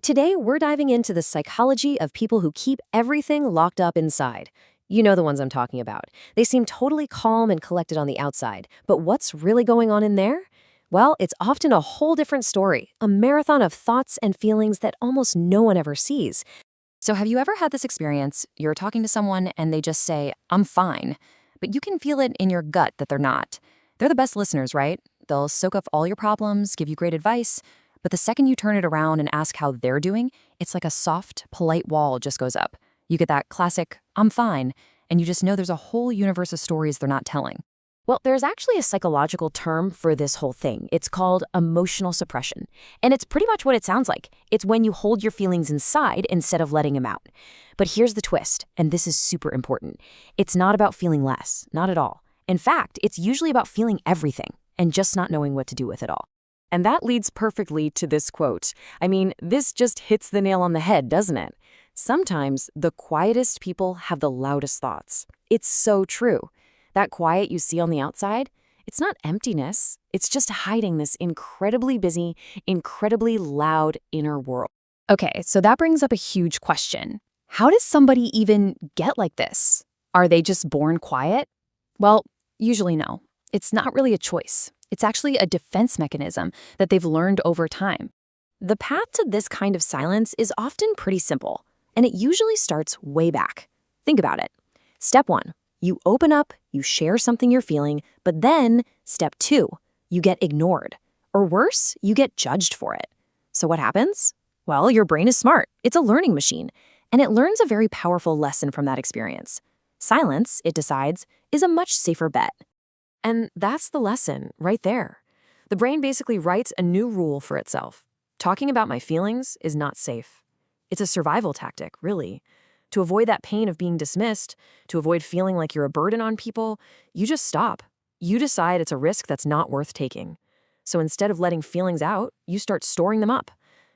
Today, we're diving into the psychology of people who keep everything locked up inside. You know the ones I'm talking about. They seem totally calm and collected on the outside, but what's really going on in there? Well, it's often a whole different story, a marathon of thoughts and feelings that almost no one ever sees. So have you ever had this experience? You're talking to someone and they just say, "I'm fine," but you can feel it in your gut that they're not. They're the best listeners, right? They'll soak up all your problems, give you great advice, but the second you turn it around and ask how they're doing, it's like a soft, polite wall just goes up. You get that classic, "I'm fine," and you just know there's a whole universe of stories they're not telling. Well, there's actually a psychological term for this whole thing. It's called emotional suppression. And it's pretty much what it sounds like. It's when you hold your feelings inside instead of letting them out. But here's the twist, and this is super important. It's not about feeling less, not at all. In fact, it's usually about feeling everything and just not knowing what to do with it all. And that leads perfectly to this quote. I mean, this just hits the nail on the head, doesn't it? Sometimes the quietest people have the loudest thoughts. It's so true. That quiet you see on the outside, it's not emptiness. It's just hiding this incredibly busy, incredibly loud inner world. Okay, so that brings up a huge question. How does somebody even get like this? Are they just born quiet? Well, usually no. It's not really a choice. It's actually a defense mechanism that they've learned over time. The path to this kind of silence is often pretty simple, and it usually starts way back. Think about it. Step 1. You open up, you share something you're feeling, but then, step 2, you get ignored. Or worse, you get judged for it. So what happens? Well, your brain is smart. It's a learning machine, and it learns a very powerful lesson from that experience. Silence, it decides, is a much safer bet. And that's the lesson right there. The brain basically writes a new rule for itself. Talking about my feelings is not safe. It's a survival tactic, really. To avoid that pain of being dismissed, to avoid feeling like you're a burden on people, you just stop. You decide it's a risk that's not worth taking. So instead of letting feelings out, you start storing them up,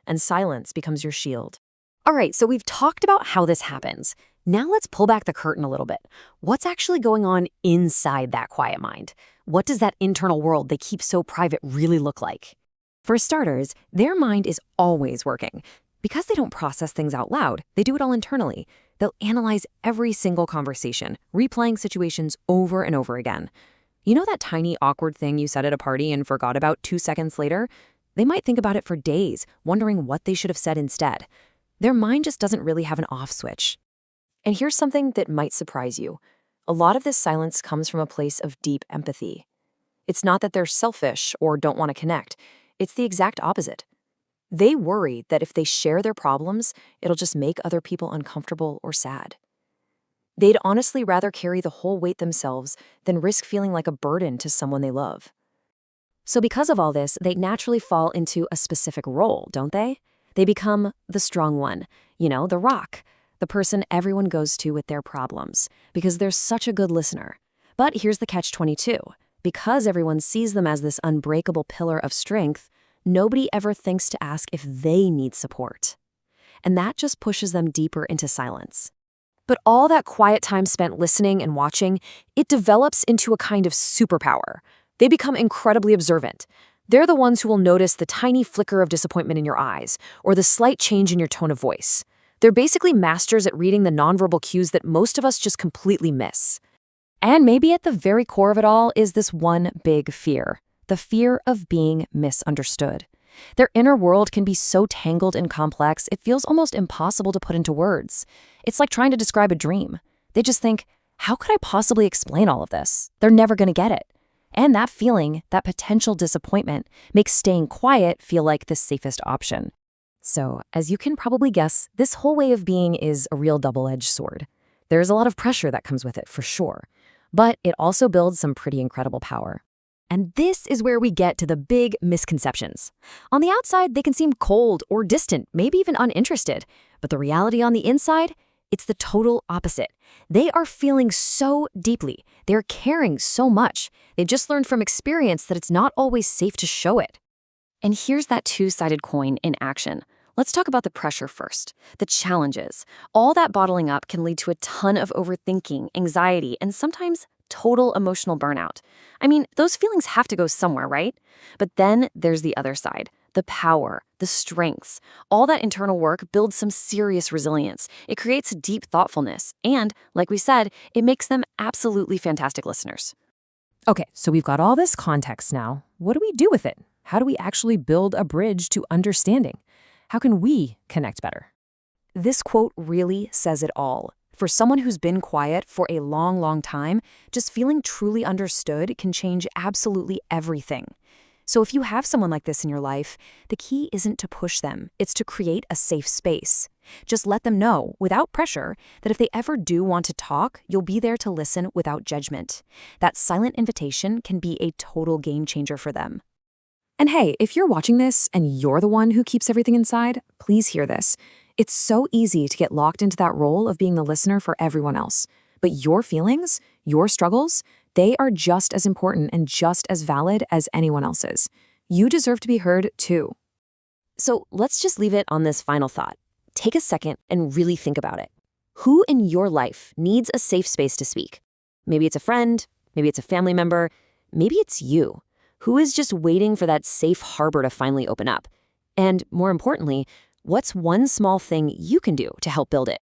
and silence becomes your shield. All right, so we've talked about how this happens. Now let's pull back the curtain a little bit. What's actually going on inside that quiet mind? What does that internal world they keep so private really look like? For starters, their mind is always working. Because they don't process things out loud, they do it all internally. They'll analyze every single conversation, replaying situations over and over again. You know that tiny awkward thing you said at a party and forgot about 2 seconds later? They might think about it for days, wondering what they should have said instead. Their mind just doesn't really have an off switch. And here's something that might surprise you. A lot of this silence comes from a place of deep empathy. It's not that they're selfish or don't want to connect. It's the exact opposite. They worry that if they share their problems, it'll just make other people uncomfortable or sad. They'd honestly rather carry the whole weight themselves than risk feeling like a burden to someone they love. So because of all this, they naturally fall into a specific role, don't they? They become the strong one, the rock, the person everyone goes to with their problems, because they're such a good listener. But here's the catch-22. Because everyone sees them as this unbreakable pillar of strength, nobody ever thinks to ask if they need support. And that just pushes them deeper into silence. But all that quiet time spent listening and watching, it develops into a kind of superpower. They become incredibly observant. They're the ones who will notice the tiny flicker of disappointment in your eyes or the slight change in your tone of voice. They're basically masters at reading the nonverbal cues that most of us just completely miss. And maybe at the very core of it all is this one big fear. The fear of being misunderstood. Their inner world can be so tangled and complex, it feels almost impossible to put into words. It's like trying to describe a dream. They just think, how could I possibly explain all of this? They're never going to get it. And that feeling, that potential disappointment, makes staying quiet feel like the safest option. So, as you can probably guess, this whole way of being is a real double-edged sword. There's a lot of pressure that comes with it, for sure. But it also builds some pretty incredible power. And this is where we get to the big misconceptions. On the outside, they can seem cold or distant, maybe even uninterested. But the reality on the inside, it's the total opposite. They are feeling so deeply. They're caring so much. They've just learned from experience that it's not always safe to show it. And here's that two-sided coin in action. Let's talk about the pressure first, the challenges. All that bottling up can lead to a ton of overthinking, anxiety, and sometimes total emotional burnout. I mean, those feelings have to go somewhere, right? But then there's the other side, the power, the strengths. All that internal work builds some serious resilience. It creates deep thoughtfulness. And, like we said, it makes them absolutely fantastic listeners. Okay, so we've got all this context now. What do we do with it? How do we actually build a bridge to understanding? How can we connect better? This quote really says it all. For someone who's been quiet for a long, long time, just feeling truly understood can change absolutely everything. So if you have someone like this in your life, the key isn't to push them, it's to create a safe space. Just let them know, without pressure, that if they ever do want to talk, you'll be there to listen without judgment. That silent invitation can be a total game changer for them. And hey, if you're watching this and you're the one who keeps everything inside, please hear this. It's so easy to get locked into that role of being the listener for everyone else. But your feelings, your struggles, they are just as important and just as valid as anyone else's. You deserve to be heard too. So let's just leave it on this final thought. Take a second and really think about it. Who in your life needs a safe space to speak? Maybe it's a friend, maybe it's a family member, maybe it's you. Who is just waiting for that safe harbor to finally open up? And more importantly, what's one small thing you can do to help build it?